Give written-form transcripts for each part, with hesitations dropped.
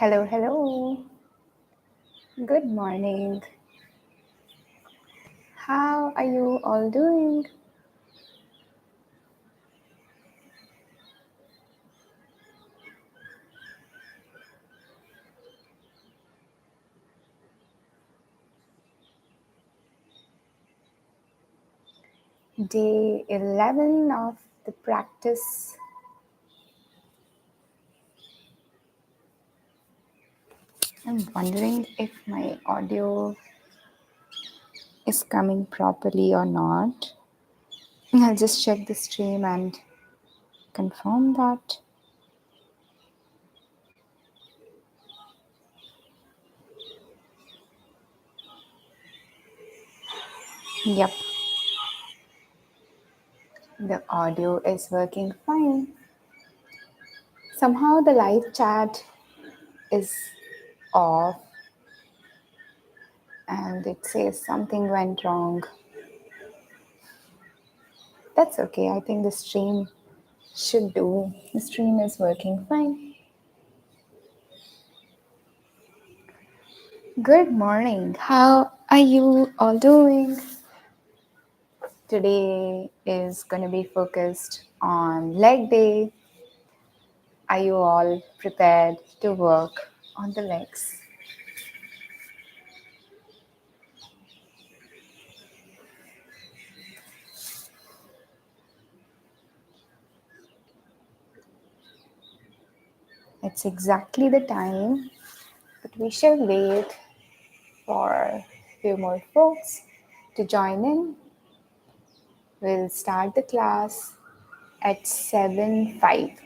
Hello, hello. Good morning. How are you all doing? Day 11 of the practice. I'm wondering if my audio is coming properly or not. I'll just check the stream and confirm that. Yep, the audio is working fine. Somehow the live chat is off and it says something went wrong. That's okay. I think the stream should do. The stream is working fine. Good morning. How are you all doing? Today is going to be focused on leg day. Are you all prepared to work on the legs? It's exactly the time, but we shall wait for a few more folks to join in. We'll start the class at 7:05.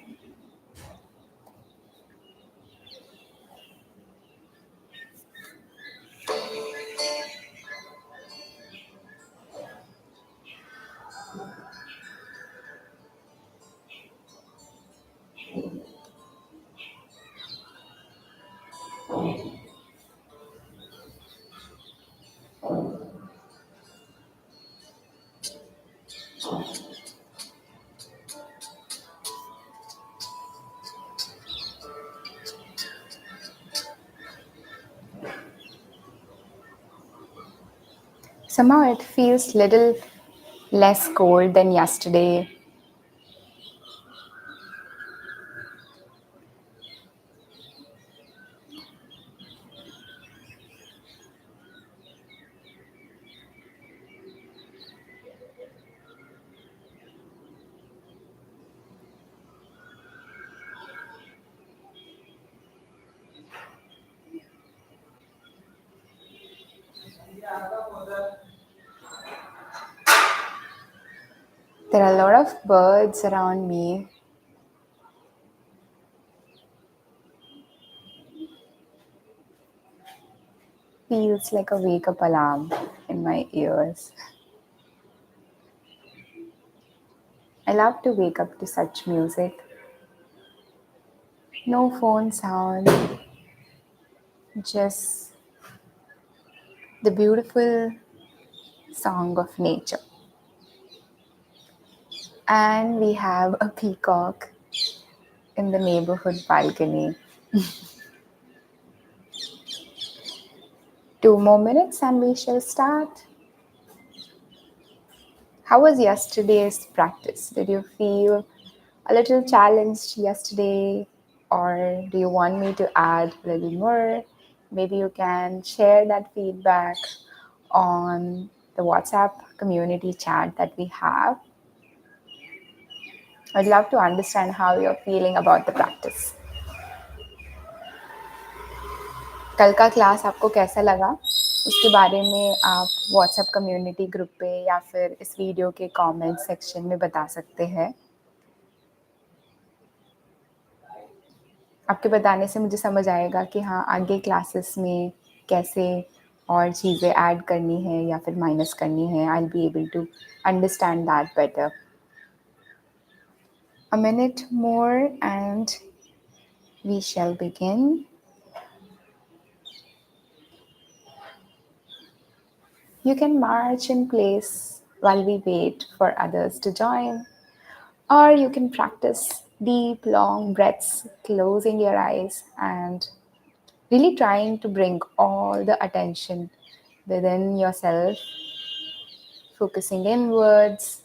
Somehow it feels little less cold than yesterday. There are a lot of birds around me. Feels like a wake up alarm in my ears. I love to wake up to such music. No phone sound, just the beautiful song of nature. And we have a peacock in the neighborhood balcony. 2 more minutes and we shall start. How was yesterday's practice? Did you feel a little challenged yesterday, or do you want me to add a little more? Maybe you can share that feedback on the WhatsApp community chat that we have. I'd love to understand how you're feeling about the practice. कल का class आपको कैसा लगा, उसके बारे में आप WhatsApp community group पे या फिर इस वीडियो के कमेंट सेक्शन में बता सकते हैं. आपके बताने से मुझे समझ आएगा कि हाँ, आगे क्लासेस में कैसे और चीज़ें ऐड करनी है या फिर माइनस करनी है. I will be able to understand that better. A minute more and we shall begin. You can march in place while we wait for others to join, or you can practice deep, long breaths, closing your eyes and Really trying to bring all the attention within yourself, focusing inwards.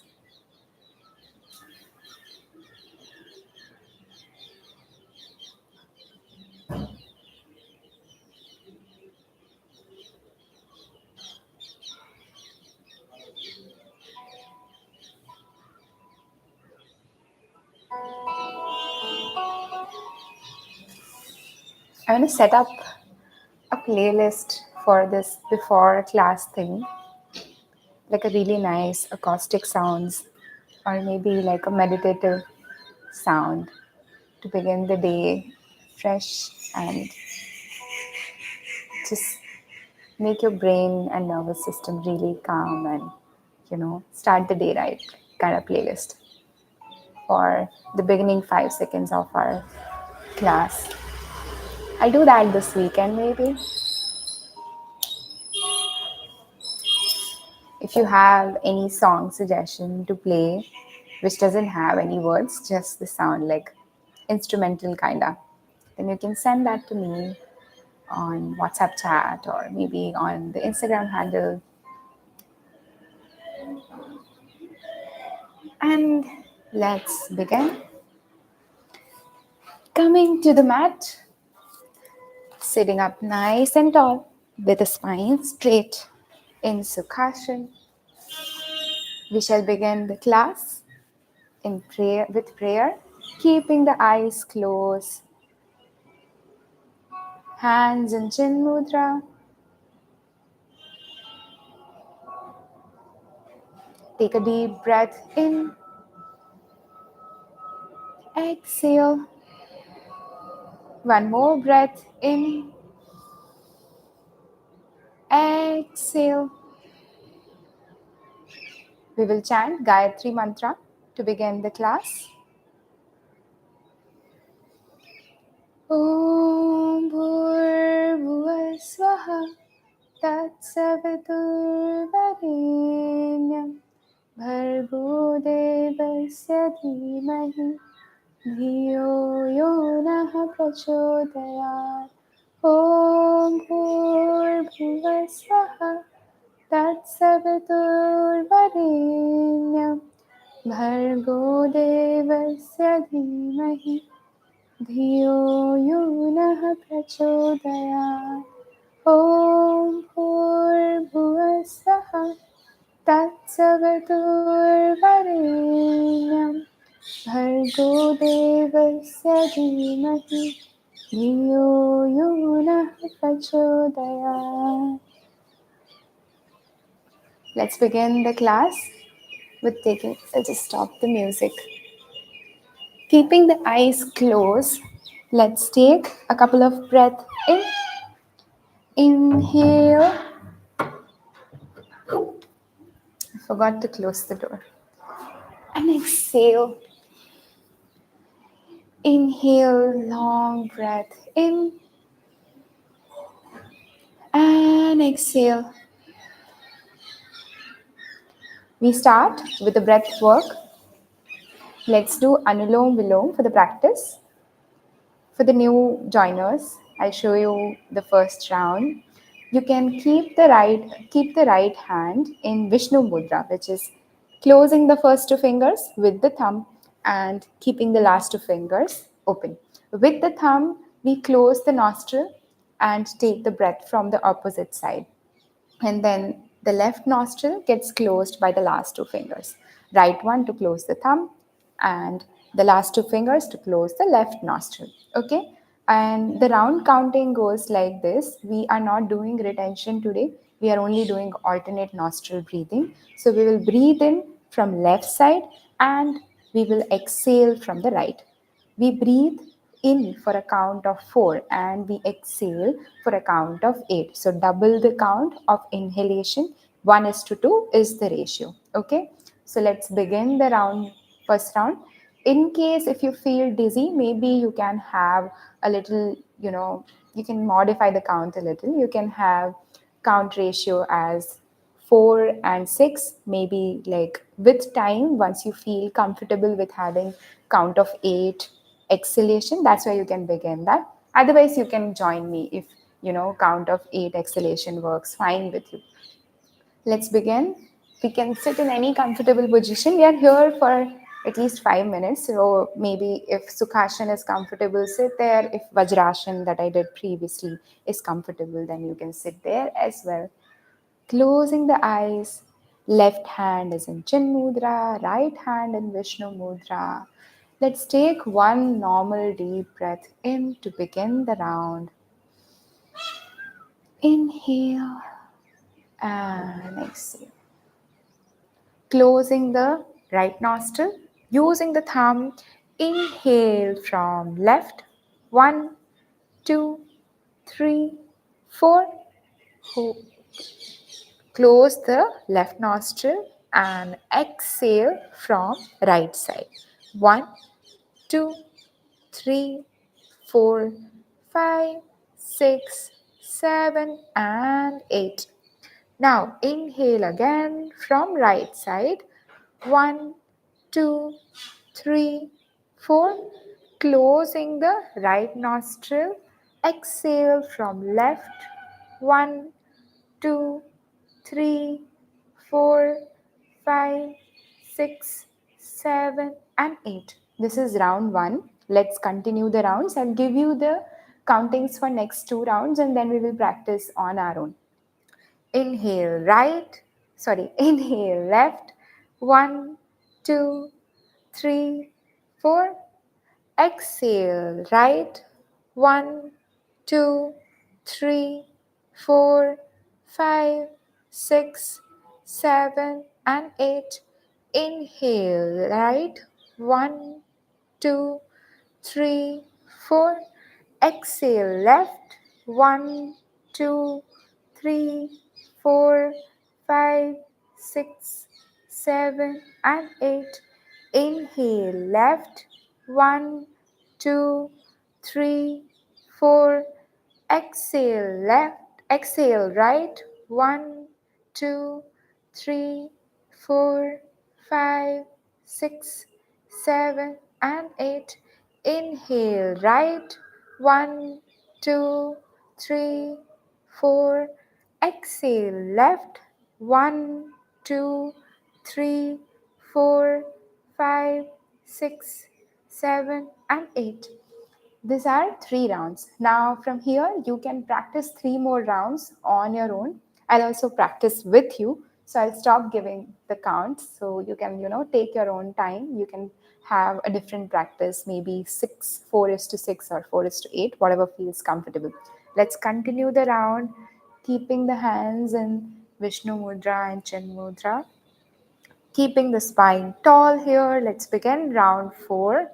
I'm going to set up a playlist for this before class thing, like a really nice acoustic sounds, or maybe like a meditative sound to begin the day fresh and just make your brain and nervous system really calm and start the day right kind of playlist for the beginning 5 seconds of our class. I'll do that this weekend maybe. If you have any song suggestion to play which doesn't have any words, just the sound, like instrumental kinda, then you can send that to me on WhatsApp chat or maybe on the Instagram handle. And let's begin. Coming to the mat, sitting up nice and tall with the spine straight in Sukhasana. We shall begin the class in prayer with prayer, keeping the eyes closed, hands in chin mudra. Take a deep breath in, exhale. One more breath in, exhale. We will chant Gayatri Mantra to begin the class. Om Bhur Swaha Tatsaviturvarenyam Bhargo Devasya Dhimahi Dhiyo Yonah Prachodayat. Om Bhur Swaha Tatsaviturvarenyam Bhargo Devasya Dhimahi धियो यो नः प्रचोदयात्. ॐ भूर्भुवः स्वः तत्सवितुर्वरेण्यं भर्गो देवस्य धीमहि धियो यो नः प्रचोदयात्. Let's begin the class with taking, I'll just stop the music. Keeping the eyes closed, let's take a couple of breaths in. Inhale. I forgot to close the door. And exhale. Inhale, long breath in. And exhale. We start with the breath work. Let's do Anulom Vilom for the practice. For the new joiners, I'll show you the first round. You can keep the right hand in Vishnu Mudra, which is closing the first two fingers with the thumb and keeping the last two fingers open. With the thumb, we close the nostril and take the breath from the opposite side. And then the left nostril gets closed by the last two fingers. Right one to close the thumb and the last two fingers to close the left nostril. Okay? And the round counting goes like this. We are not doing retention today. We are only doing alternate nostril breathing. So we will breathe in from left side and we will exhale from the right. We breathe in for a count of 4 and we exhale for a count of 8. So double the count of inhalation. 1:2 is the ratio. Okay. So let's begin the first round. In case if you feel dizzy, maybe you can have a little, you can modify the count a little. You can have count ratio as 4 and 6, maybe like with time, once you feel comfortable with having count of 8 exhalation, that's where you can begin that. Otherwise, you can join me if count of 8 exhalation works fine with you. Let's begin. We can sit in any comfortable position. We are here for at least 5 minutes. So maybe if Sukhasana is comfortable, sit there. If Vajrasana that I did previously is comfortable, then you can sit there as well. Closing the eyes. Left hand is in Chin Mudra, right hand in Vishnu Mudra. Let's take one normal deep breath in to begin the round. Inhale and exhale. Closing the right nostril, using the thumb, inhale from left. 1, 2, 3, 4. Close the left nostril and exhale from right side. 1, 2, 3, 4, 5, 6, 7, and 8. Now inhale again from right side. 1, 2, 3, 4. Closing the right nostril. Exhale from left. 1, 2, 3, 4, 5, 6, 7, and 8. This is round 1. Let's continue the rounds. I'll give you the countings for next 2 rounds and then we will practice on our own. Inhale right, inhale left. 1, 2, 3, 4. Exhale right. 1, 2, 3, 4, 5, 6, 7, and 8. Inhale right. 1, 2, 3, 4. Exhale left. 1, 2, 3, 4, 5, 6, 7, and 8. Inhale left. 1, 2, 3, 4. Exhale left. Exhale right. 1, 2, 3, 4, 5, 6, 7, and 8. Inhale right. 1, 2, 3, 4. Exhale left. 1, 2, 3, 4, 5, 6, 7, and 8. These are 3 rounds. Now from here you can practice 3 more rounds on your own. I'll also practice with you. So I'll stop giving the counts so you can take your own time. You can have a different practice, maybe 6, 4 is to 6 or 4 is to 8, whatever feels comfortable. Let's continue the round, keeping the hands in Vishnu Mudra and Chin Mudra. Keeping the spine tall here. Let's begin round 4.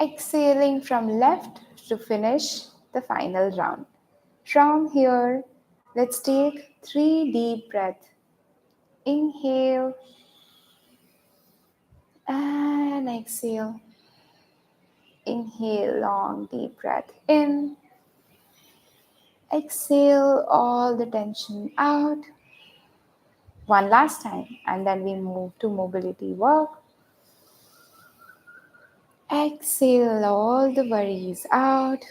Exhaling from left to finish the final round. From here, let's take 3 deep breaths. Inhale and exhale. Inhale, long deep breath in. Exhale all the tension out. One last time, and then we move to mobility work. Exhale all the worries out.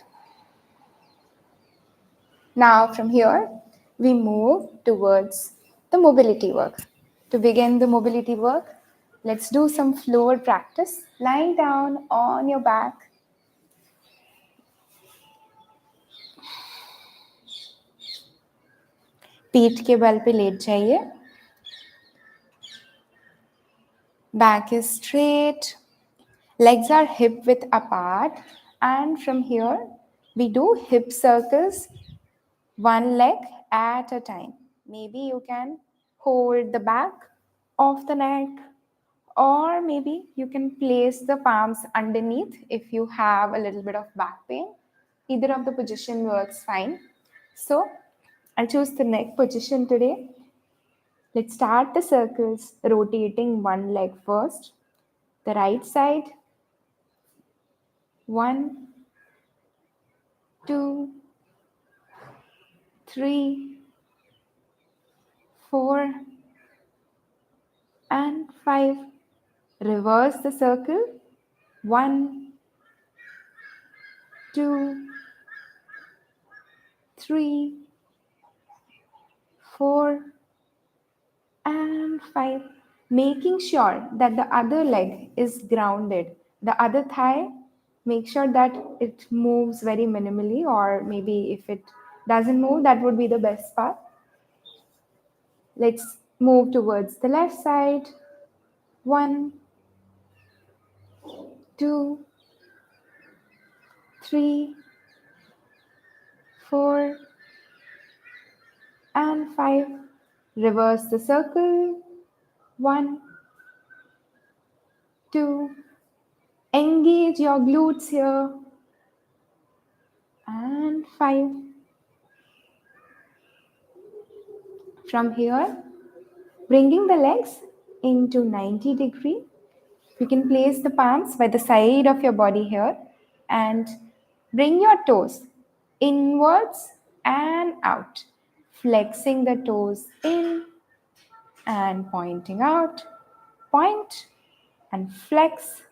Now from here, we move towards the mobility work. To begin the mobility work, let's do some floor practice. Lying down on your back. पीठ के बल पे late जाइए. Back is straight. Legs are hip width apart. And from here, we do hip circles, one leg at a time. Maybe you can hold the back of the neck, or maybe you can place the palms underneath if you have a little bit of back pain. Either of the position works fine. So I'll choose the neck position today. Let's start the circles, rotating one leg first. The right side, one, two, three, four, and five. Reverse the circle. One, two, three, four, and five. Making sure that the other leg is grounded. The other thigh, make sure that it moves very minimally, or maybe if it doesn't move, that would be the best part. Let's move towards the left side. One, two, three, four, and five. Reverse the circle. One, two. Engage your glutes here. And five. From here, bringing the legs into 90 degree. You can place the palms by the side of your body here and bring your toes inwards and out. Flexing the toes in and pointing out. Point and flex,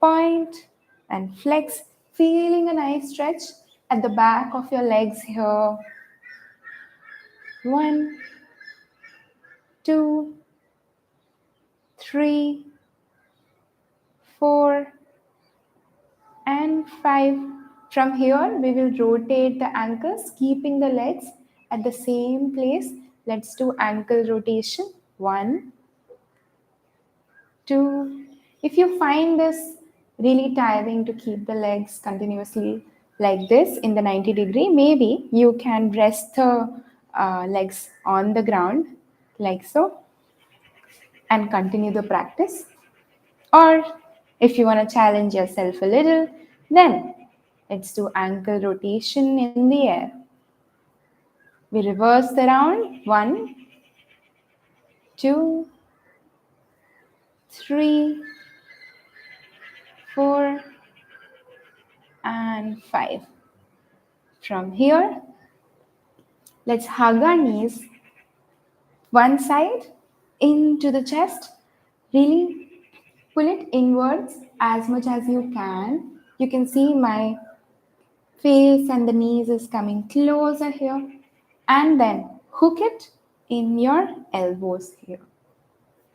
point and flex, feeling a nice stretch at the back of your legs here. One, two, three, four, and five. From here, we will rotate the ankles, keeping the legs at the same place. Let's do ankle rotation. One, two. If you find this really tiring to keep the legs continuously like this in the 90 degree, maybe you can rest the legs on the ground like so and continue the practice. Or if you want to challenge yourself a little, then let's do ankle rotation in the air. We reverse the round. One, two, three, four, and five. From here, let's hug our knees one side into the chest. Really pull it inwards as much as you can. You can see my face and the knees is coming closer here. And then hook it in your elbows here.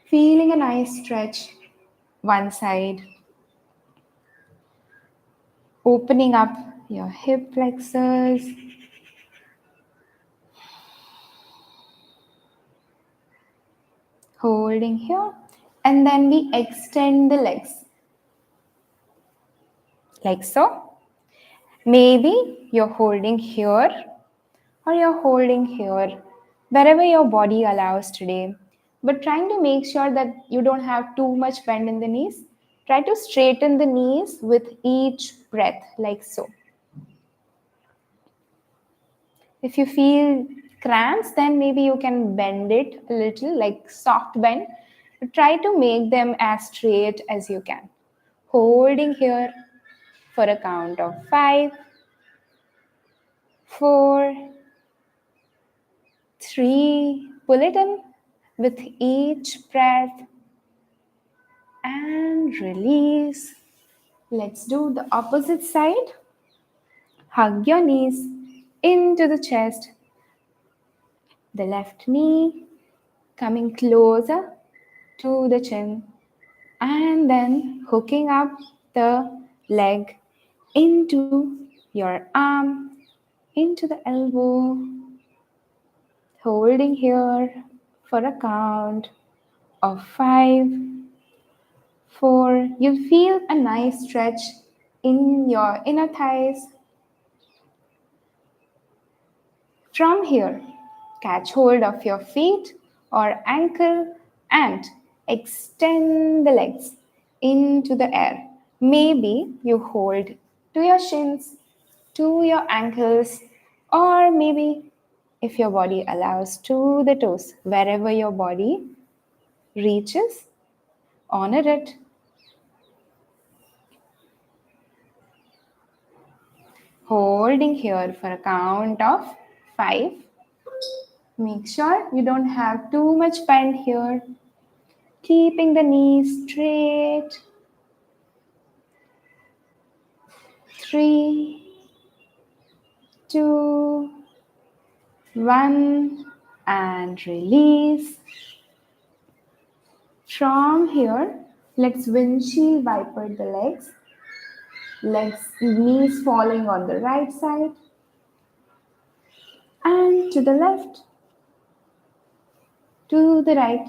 Feeling a nice stretch one side. Opening up your hip flexors. Holding here. And then we extend the legs. Like so. Maybe you're holding here or you're holding here, wherever your body allows today. But trying to make sure that you don't have too much bend in the knees. Try to straighten the knees with each breath, like so. If you feel cramps, then maybe you can bend it a little, like soft bend. But try to make them as straight as you can. Holding here for a count of 5, 4, 3. Pull it in with each breath and release. Let's do the opposite side. Hug your knees into the chest. The left knee coming closer to the chin. And then hooking up the leg into your arm, into the elbow. Holding here for a count of 5, 4. You'll feel a nice stretch in your inner thighs. From here, catch hold of your feet or ankle and extend the legs into the air. Maybe you hold to your shins, to your ankles, or maybe if your body allows to the toes, wherever your body reaches, honor it. Holding here for a count of 5. Make sure you don't have too much bend here. Keeping the knees straight. 3, 2, 1, and release. From here, let's windshield wiper the legs. Knees falling on the right side and to the left, to the right,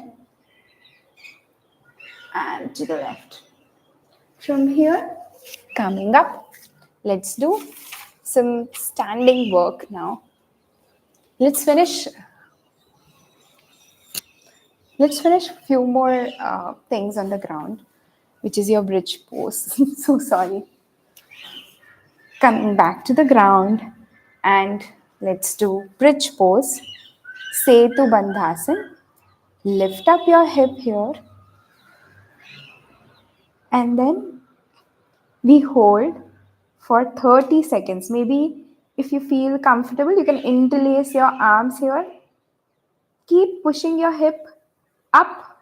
and to the left. From here, coming up, let's do some standing work now. Let's finish. Let's finish a few more things on the ground, which is your bridge pose. So sorry. Coming back to the ground, and let's do bridge pose. Setu Bandhasan. Lift up your hip here, and then we hold for 30 seconds. Maybe if you feel comfortable, you can interlace your arms here. Keep pushing your hip up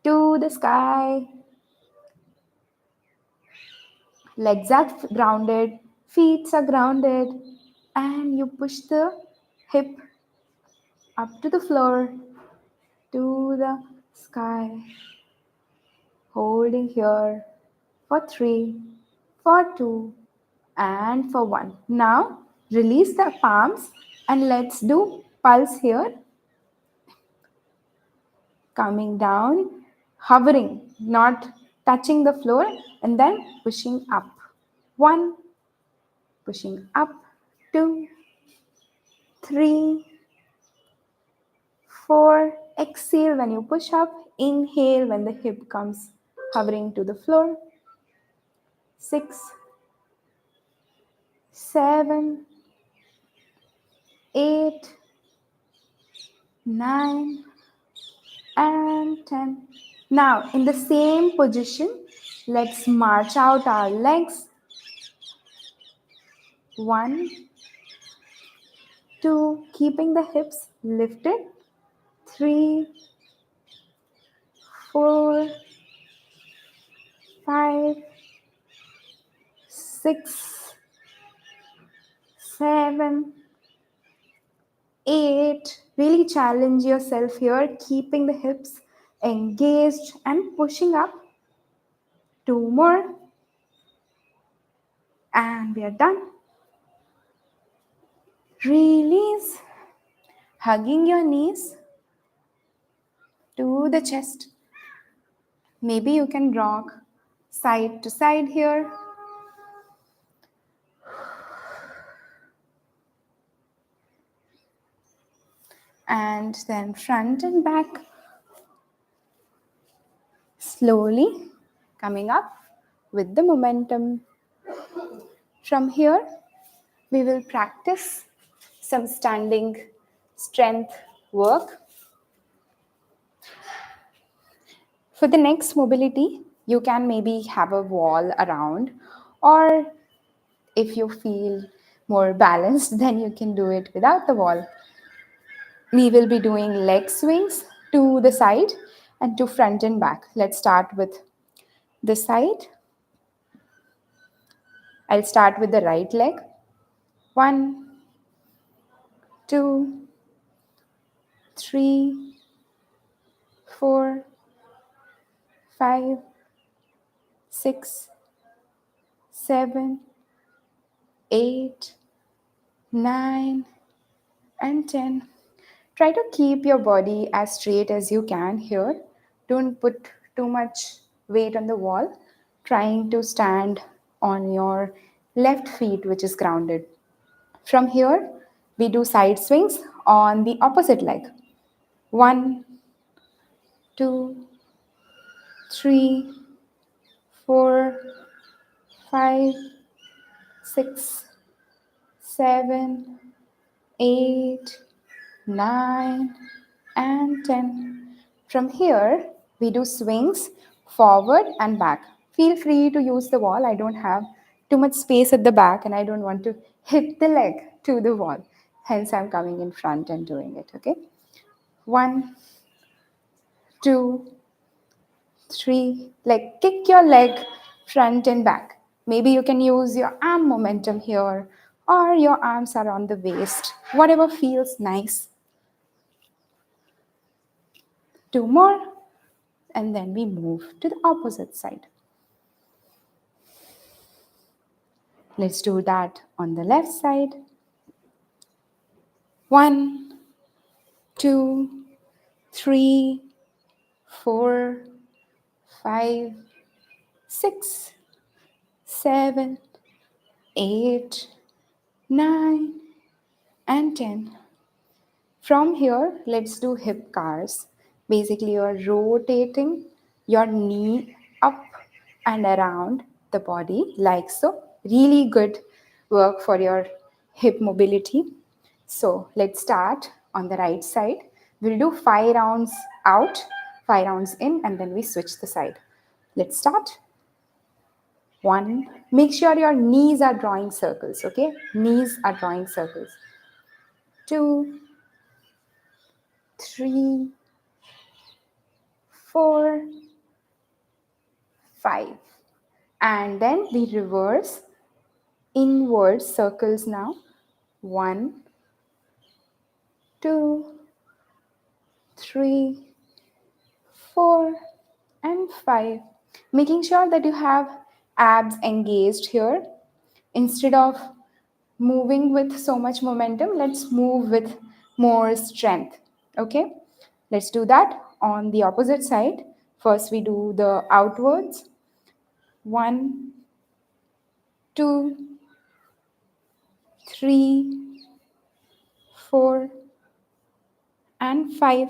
to the sky. Legs are grounded, feet are grounded, and you push the hip up to the floor, to the sky. Holding here for 3, for 2, and for 1. Now release the palms and let's do pulse here. Coming down, hovering, not touching the floor, and then pushing up. 1, pushing up. 2, 3, 4. Exhale when you push up. Inhale when the hip comes hovering to the floor. 6, 7, 8, 9, and 10. Now, in the same position, let's march out our legs. 1, 2, keeping the hips lifted. 3, 4, 5, 6, 7, 8. Really challenge yourself here, keeping the hips engaged and pushing up. 2 more. And we are done. Release. Hugging your knees to the chest. Maybe you can rock side to side here. And then front and back. Slowly coming up with the momentum. From here, we will practice some standing strength work. For the next mobility, you can maybe have a wall around, or if you feel more balanced, then you can do it without the wall. We will be doing leg swings to the side and to front and back. Let's start with the side. I'll start with the right leg. 1, 2, 3, 4, 5, 6, 7, 8, 9, and 10. Try to keep your body as straight as you can here. Don't put too much weight on the wall, trying to stand on your left feet, which is grounded. From here, we do side swings on the opposite leg. One, two, three, four, five, six, seven, 8, 9, and 10. From here, we do swings forward and back. Feel free to use the wall. I don't have too much space at the back and I don't want to hit the leg to the wall. Hence, I'm coming in front and doing it. Okay. 1, 2, 3. Like kick your leg front and back. Maybe you can use your arm momentum here or your arms are on the waist. Whatever feels nice. 2 more, and then we move to the opposite side. Let's do that on the left side. 1, 2, 3, 4, 5, 6, 7, 8, 9, and 10. From here, let's do hip cars. Basically, you're rotating your knee up and around the body like so. Really good work for your hip mobility. So let's start on the right side. We'll do 5 rounds out, 5 rounds in, and then we switch the side. Let's start. 1. Make sure your knees are drawing circles, okay? Knees are drawing circles. 2, 3, 4, 5. And then we reverse inward circles now. 1, 2, 3, 4, and 5. Making sure that you have abs engaged here. Instead of moving with so much momentum, let's move with more strength. Okay? Let's do that on the opposite side. First, we do the outwards. 1, 2, 3, 4, and 5.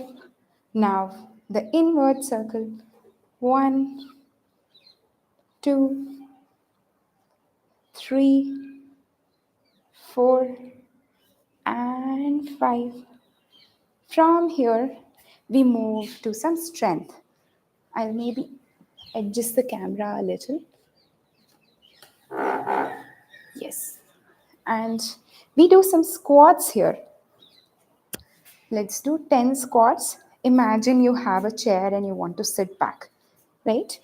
Now, the inward circle. 1, 2, 3, 4, and 5. From here, we move to some strength. I'll maybe adjust the camera a little. Yes. And we do some squats here. Let's do 10 squats. Imagine you have a chair and you want to sit back, right?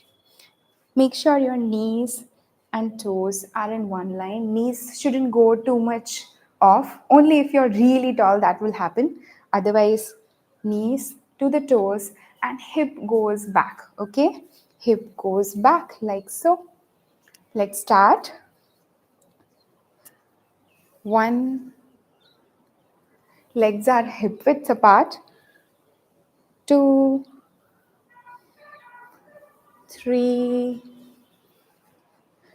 Make sure your knees and toes are in one line. Knees shouldn't go too much off. Only if you're really tall that will happen. Otherwise, knees to the toes and hip goes back, okay? Hip goes back like so. Let's start. 1, legs are hip width apart. 2, 3,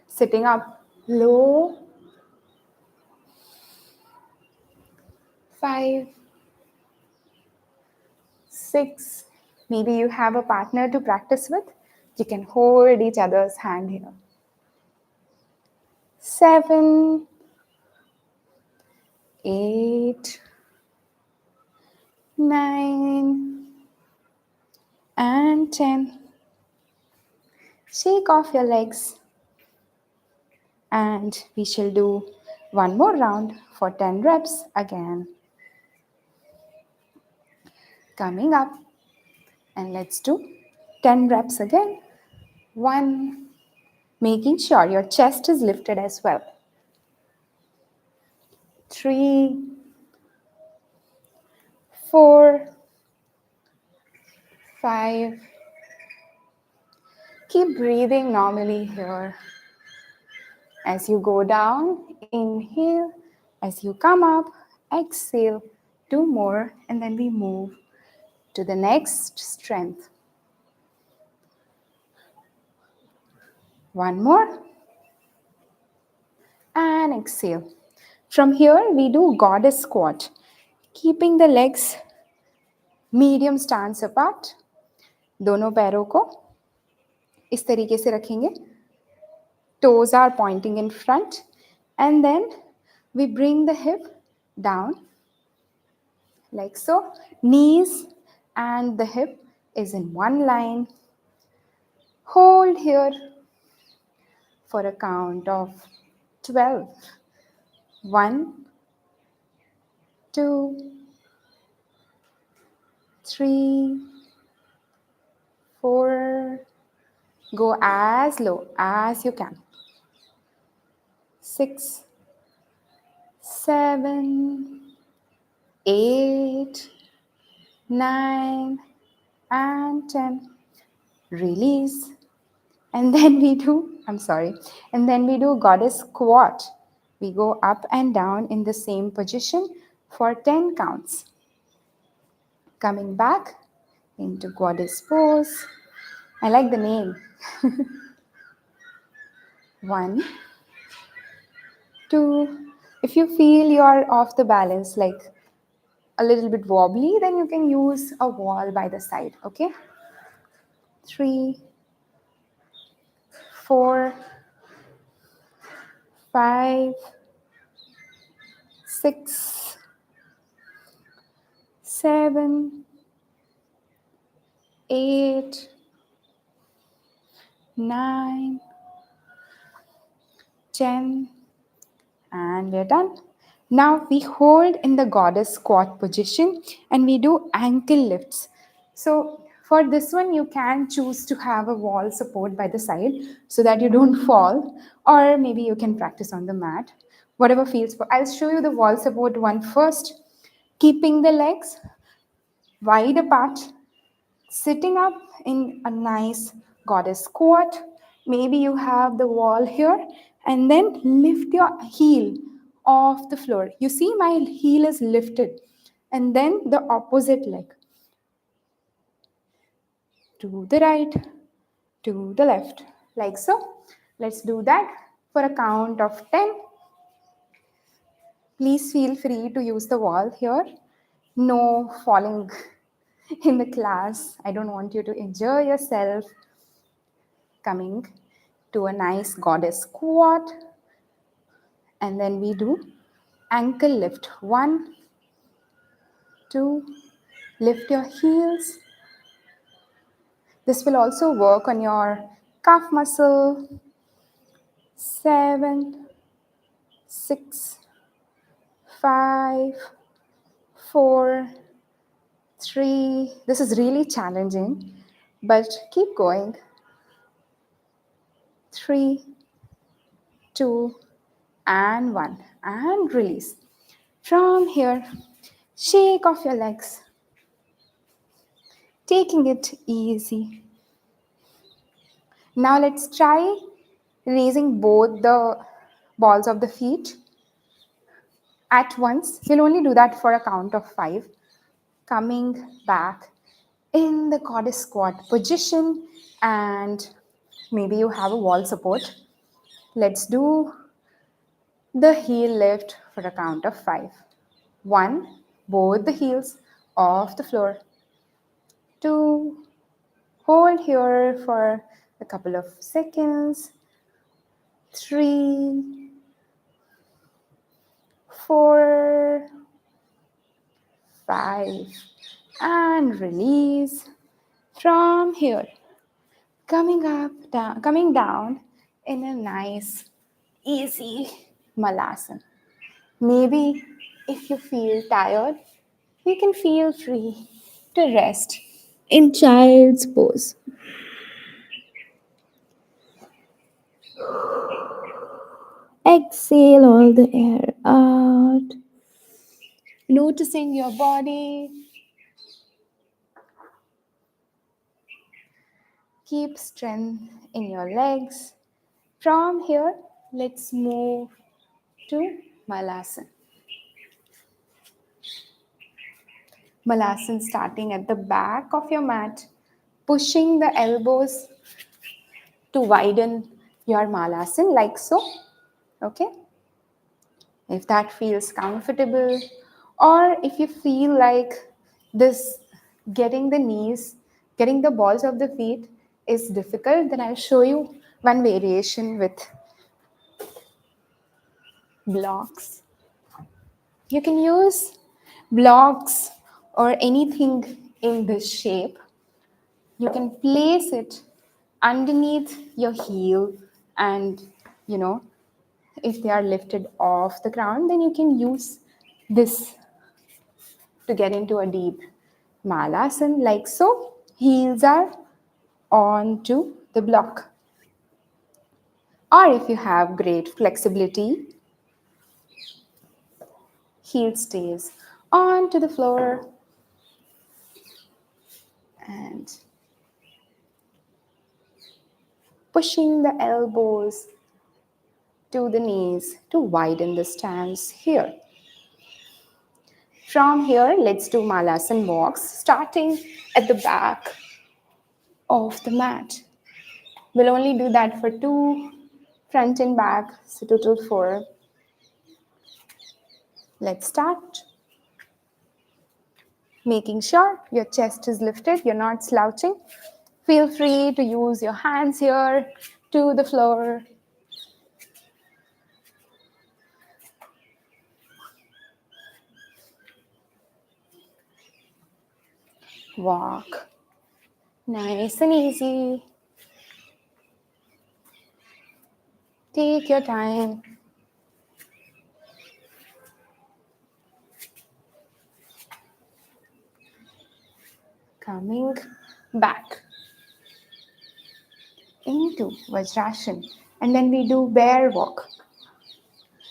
sitting up low. 5, 6. Maybe you have a partner to practice with. You can hold each other's hand here. 7, 8, 9, and 10. Shake off your legs. And we shall do one more round for 10 reps again. Coming up. And let's do 10 reps again. 1. Making sure your chest is lifted as well. 3, 4, 5. Keep breathing normally here. As you go down, inhale. As you come up, exhale. 2 more, and then we move to the next strength. One more. And exhale. From here, we do goddess squat, keeping the legs medium stance apart. दोनों पैरों को इस तरीके से रखेंगे. Toes are pointing in front. And then we bring the hip down like so. Knees and the hip is in one line. Hold here for a count of 12. 1, 2, 3, 4. Go as low as you can. 6, 7, 8, 9, and 10. Release. And then we do, and then we do goddess squat. We go up and down in the same position for 10 counts. Coming back into goddess pose. I like the name. 1, 2. If you feel you're off the balance, like a little bit wobbly, then you can use a wall by the side, okay? 3, 4, 5, 6, 7, 8, 9, 10, and we're done. Now we hold in the goddess squat position and we do ankle lifts. So for this one, you can choose to have a wall support by the side so that you don't fall, or maybe you can practice on the mat, whatever feels. I'll show you the wall support one first. Keeping the legs wide apart, sitting up in a nice goddess squat. Maybe you have the wall here, and then lift your heel off the floor. You see, my heel is lifted, and then the opposite leg to the right, to the left, like so. Let's do that for a count of 10. Please feel free to use the wall here. No falling in the class. I don't want you to injure yourself. Coming to a nice goddess squat, and then we do ankle lift. 1, 2, lift your heels. This will also work on your calf muscle. 7, 6, 5, 4, 3. This is really challenging, but keep going. 3, 2, and 1, and release. From here, shake off your legs, taking it easy. Now let's try raising both the balls of the feet at once. We'll only do that for a count of 5. Coming back in the goddess squat position, and maybe you have a wall support. Let's do the heel lift for a count of 5. 1, both the heels off the floor. 2, hold here for a couple of seconds. 3, 4, 5, and release. From here, coming down in a nice, easy malasana. Maybe if you feel tired, you can feel free to rest in child's pose. Exhale all the air out. Noticing your body. Keep strength in your legs. From here, let's move to Malasana. Malasana starting at the back of your mat, pushing the elbows to widen your malasana like so. Okay, if that feels comfortable, or if you feel like this getting the knees, getting the balls of the feet is difficult, then I'll show you one variation with blocks. You can use blocks or anything in this shape. You can place it underneath your heel, and you know, if they are lifted off the ground, then you can use this to get into a deep malasana like so. Heels are onto the block. Or if you have great flexibility, heel stays onto the floor and pushing the elbows to the knees to widen the stance here. From here, let's do malasana walks, starting at the back of the mat. We'll only do that for 2, front and back, so total 4. Let's start. Making sure your chest is lifted, you're not slouching. Feel free to use your hands here to the floor. Walk. Nice and easy. Take your time. Coming back into Vajrasana. And then we do bear walk.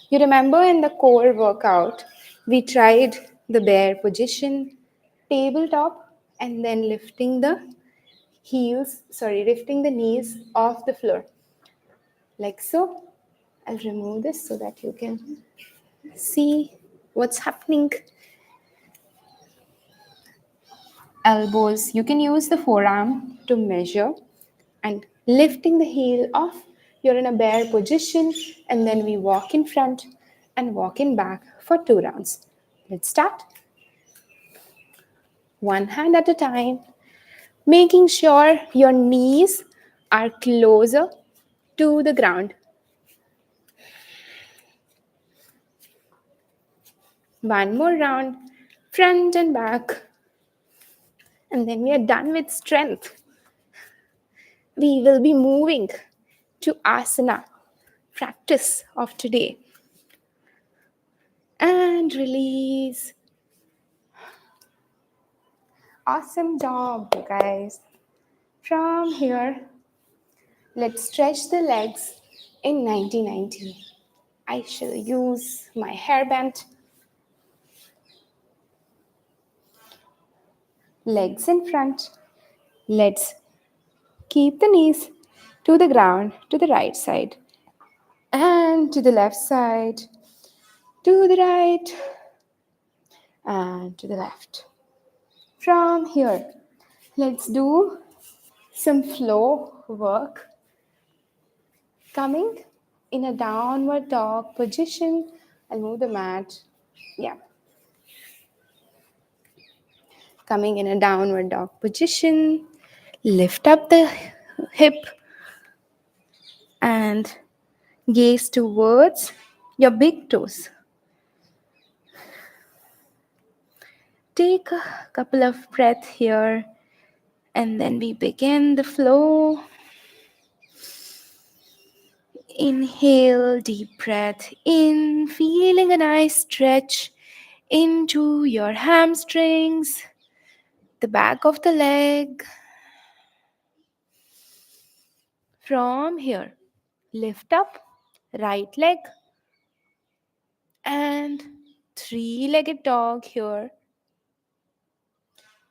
You remember in the core workout, we tried the bear position, tabletop, and then lifting the knees off the floor. Like so. I'll remove this so that you can see what's happening. Elbows, you can use the forearm to measure and lifting the heel off. You're in a bear position, and then we walk in front and walk in back for 2 rounds. Let's start. One hand at a time, making sure your knees are closer to the ground. One more round, front and back. And then we are done with strength. We will be moving to asana practice of today. And release. Awesome job, you guys. From here, let's stretch the legs in 90-90. I shall use my hairband. Legs in front. Let's keep the knees to the ground, to the right side, and to the left side, to the right, and to the left. From here, let's do some flow work. Coming in a downward dog position. I'll move the mat. Yeah. Coming in a downward dog position. Lift up the hip and gaze towards your big toes. Take a couple of breaths here, and then we begin the flow. Inhale, deep breath in, feeling a nice stretch into your hamstrings, the back of the leg. From here, lift up right leg and 3-legged dog here.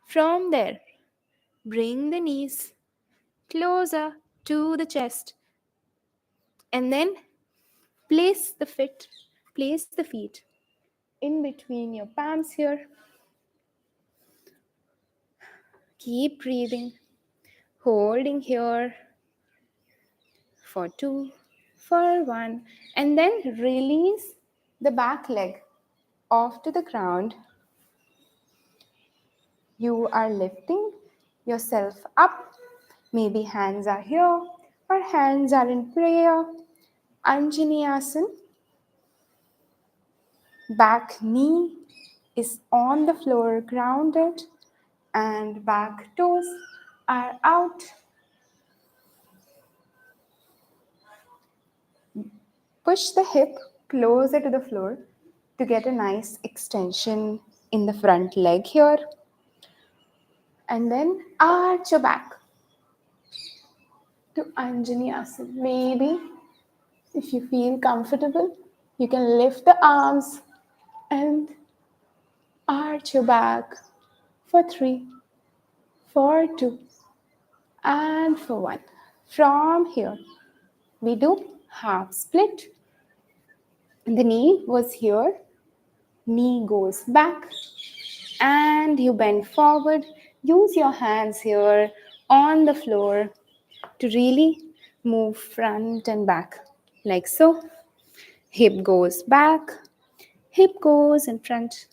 From there, bring the knees closer to the chest, and then place the feet in between your palms here. Keep breathing, holding here for 2, for 1, and then release the back leg off to the ground. You are lifting yourself up. Maybe hands are here or hands are in prayer. Anjaneyasana. Back knee is on the floor, grounded, and back toes are out. Push the hip closer to the floor to get a nice extension in the front leg here. And then arch your back to Anjaneyasana. Maybe if you feel comfortable, you can lift the arms and arch your back for 3, for 2, and for 1. From here, we do half split. The knee was here, knee goes back, and you bend forward. Use your hands here on the floor to really move front and back, like so. Hip goes back, hip goes in front.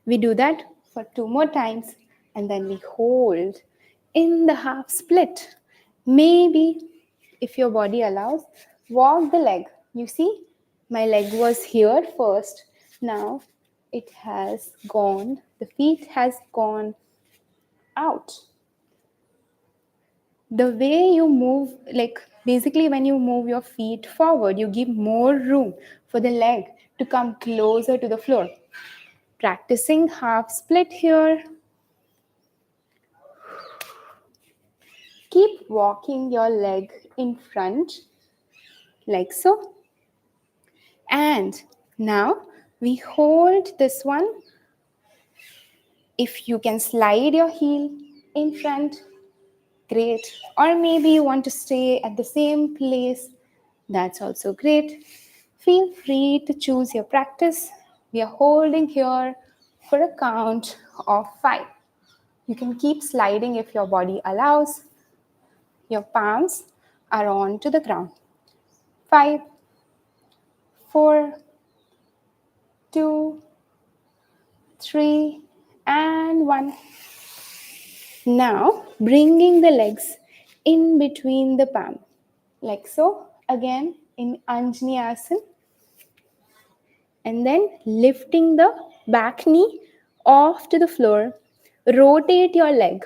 We do that for 2 more times, and then we hold in the half split. Maybe, if your body allows, walk the leg. You see, my leg was here first. Now it has gone, the feet has gone out. The way you move, like basically when you move your feet forward, you give more room for the leg to come closer to the floor. Practicing half split here. Keep walking your leg in front, like so. And now we hold this one. If you can slide your heel in front, great. Or maybe you want to stay at the same place, that's also great. Feel free to choose your practice. We are holding here for a count of 5. You can keep sliding if your body allows. Your palms are on to the ground. 5, 4, 2, 3, and 1. Now, bringing the legs in between the palm, like so. Again, in Anjaneyasana. And then lifting the back knee off to the floor. Rotate your leg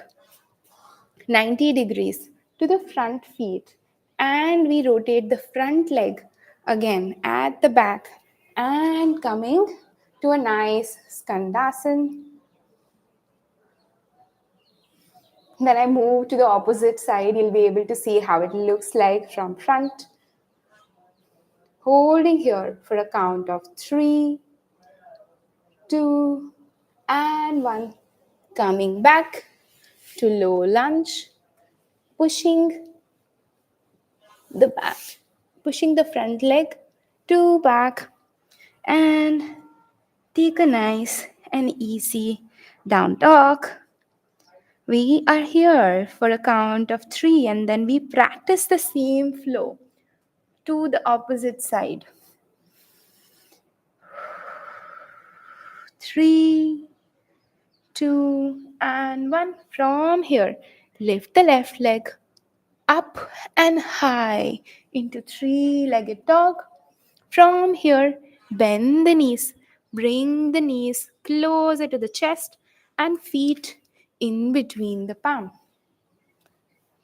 90 degrees to the front feet. And we rotate the front leg again at the back. And coming to a nice Skandasana. Then I move to the opposite side. You'll be able to see how it looks like from front. Holding here for a count of 3, 2, and 1. Coming back to low lunge. Pushing the back. Pushing the front leg to back. And take a nice and easy down dog. We are here for a count of 3, and then we practice the same flow to the opposite side. 3, 2, and 1. From here, lift the left leg up and high into 3-legged dog. From here, bend the knees. Bring the knees closer to the chest and feet in between the palm.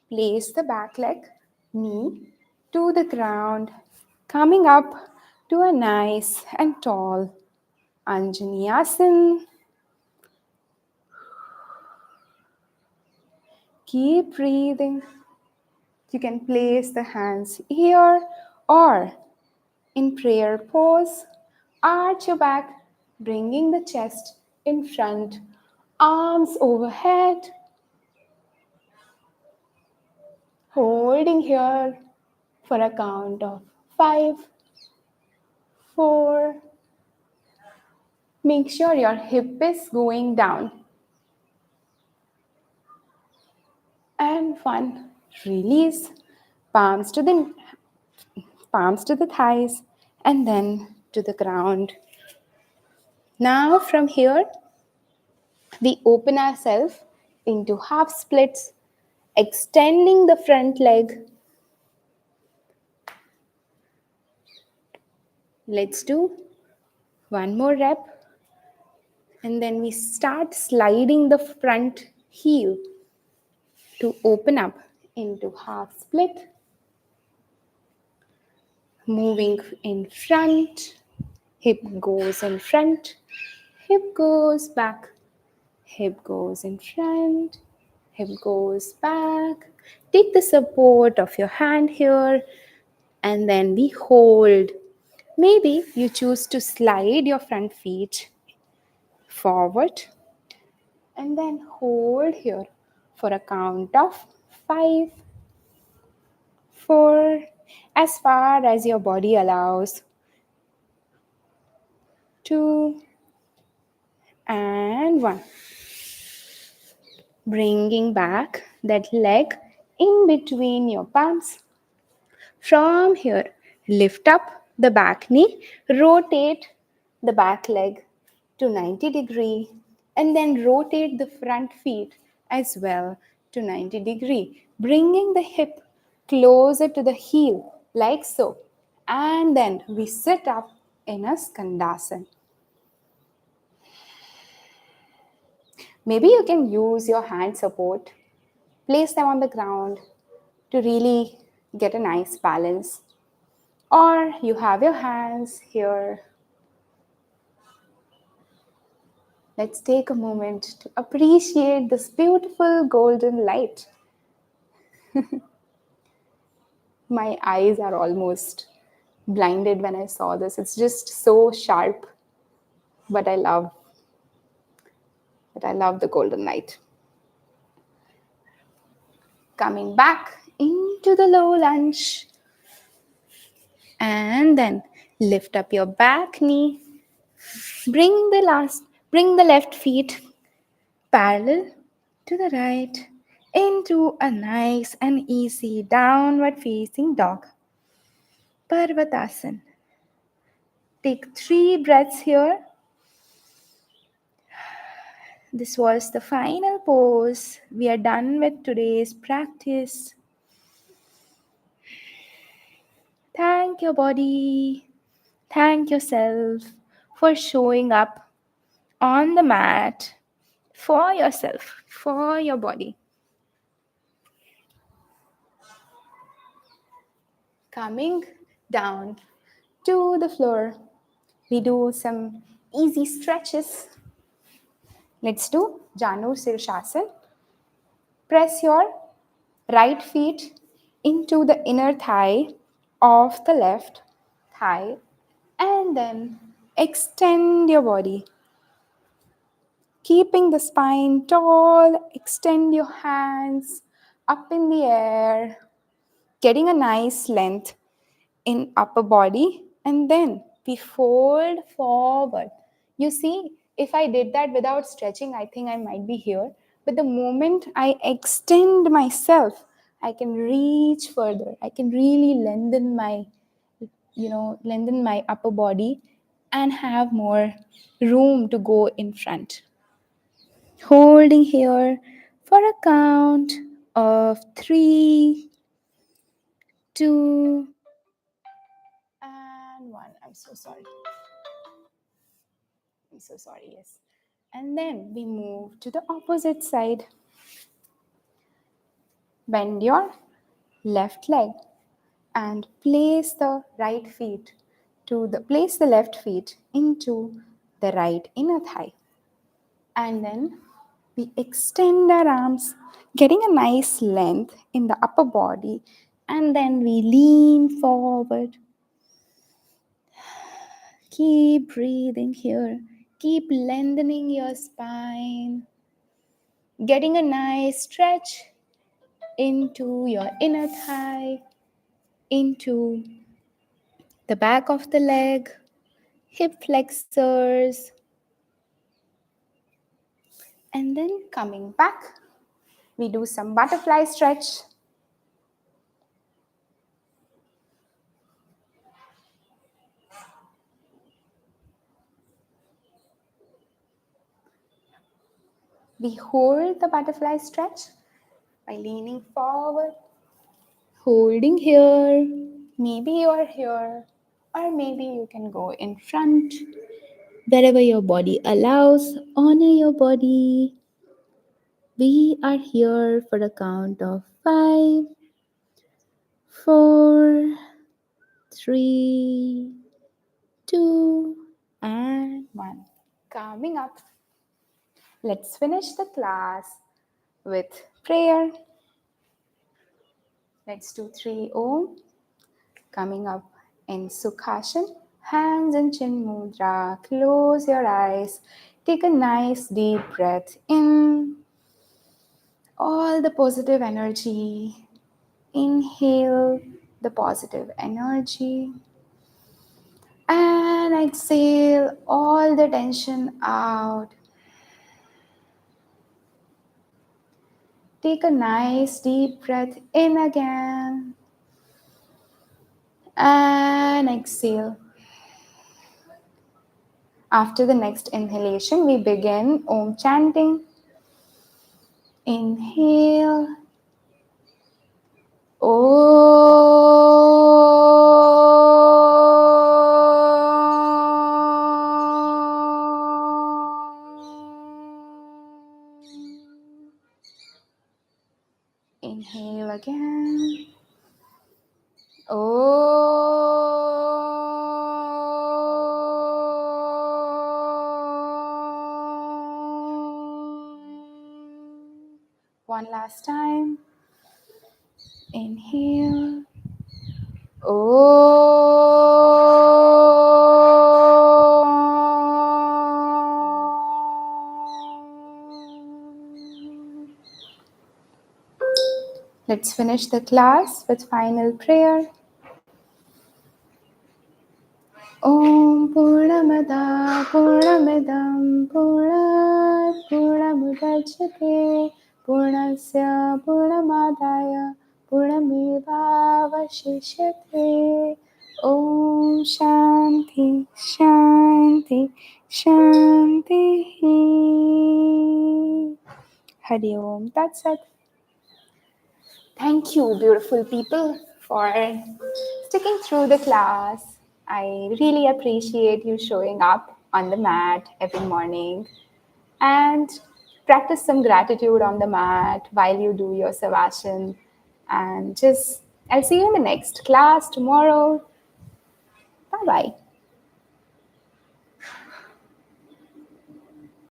Place the back leg, knee to the ground, coming up to a nice and tall Anjaneyasana. Keep breathing. You can place the hands here or in prayer pose. Arch your back, bringing the chest in front, arms overhead. Holding here for a count of 5, 4. Make sure your hip is going down. And 1. Release. Palms to the palms to the thighs, and then to the ground. Now, from here, we open ourselves into half splits, extending the front leg. Let's do one more rep, and then we start sliding the front heel to open up into half split, moving in front, hip goes in front, hip goes back, hip goes in front, hip goes back. Take the support of your hand here, and then we hold. Maybe you choose to slide your front feet forward and then hold here for a count of 5, 4, as far as your body allows, 2, and 1. Bringing back that leg in between your palms. From here, lift up the back knee, rotate the back leg to 90 degree, and then rotate the front feet as well to 90 degree, bringing the hip closer to the heel like so. And then we sit up in a skandasana. Maybe you can use your hand support, place them on the ground to really get a nice balance. Or you have your hands here. Let's take a moment to appreciate this beautiful golden light. My eyes are almost blinded when I saw this. It's just so sharp, but I love the golden light. Coming back into the low lunge, and then lift up your back knee. Bring the left feet parallel to the right into a nice and easy downward facing dog. Parvatasana. Take 3 breaths here. This was the final pose. We are done with today's practice. Thank your body. Thank yourself for showing up on the mat for yourself, for your body. Coming down to the floor, we do some easy stretches. Let's do Janu Sirshasana. Press your right feet into the inner thigh of the left thigh, and then extend your body. Keeping the spine tall, extend your hands up in the air, getting a nice length in upper body, and then we fold forward. You see, if I did that without stretching, I think I might be here. But the moment I extend myself, I can reach further. I can really lengthen my upper body and have more room to go in front. Holding here for a count of 3, 2, and 1. I'm so sorry. Yes. And then we move to the opposite side. Bend your left leg and place the left feet into the right inner thigh. And then we extend our arms, getting a nice length in the upper body, and then we lean forward. Keep breathing here. Keep lengthening your spine, getting a nice stretch into your inner thigh, into the back of the leg, hip flexors, and then coming back, we do some butterfly stretch. We hold the butterfly stretch by leaning forward. Holding here. Maybe you are here, or maybe you can go in front. Wherever your body allows, honor your body. We are here for a count of 5, 4, 3, 2, and 1. Coming up. Let's finish the class with prayer. Let's do 3 Om. Coming up in Sukhasana, hands in Chin Mudra. Close your eyes. Take a nice deep breath in. All the positive energy. Inhale the positive energy. And exhale all the tension out. Take a nice deep breath in again. And exhale. After the next inhalation, we begin Om chanting. Inhale. Inhale again. One last time. Inhale. Let's finish the class with final prayer. Om Purnamada Purnamidam Purnat Purnamudachyate Purnasya Purnamadaya Purnamevavashishyate. Om Shanti Shanti Shanti. Hari Om. That's it. Thank you, beautiful people, for sticking through the class. I really appreciate you showing up on the mat every morning and practice some gratitude on the mat while you do your savasana. And I'll see you in the next class tomorrow. Bye bye.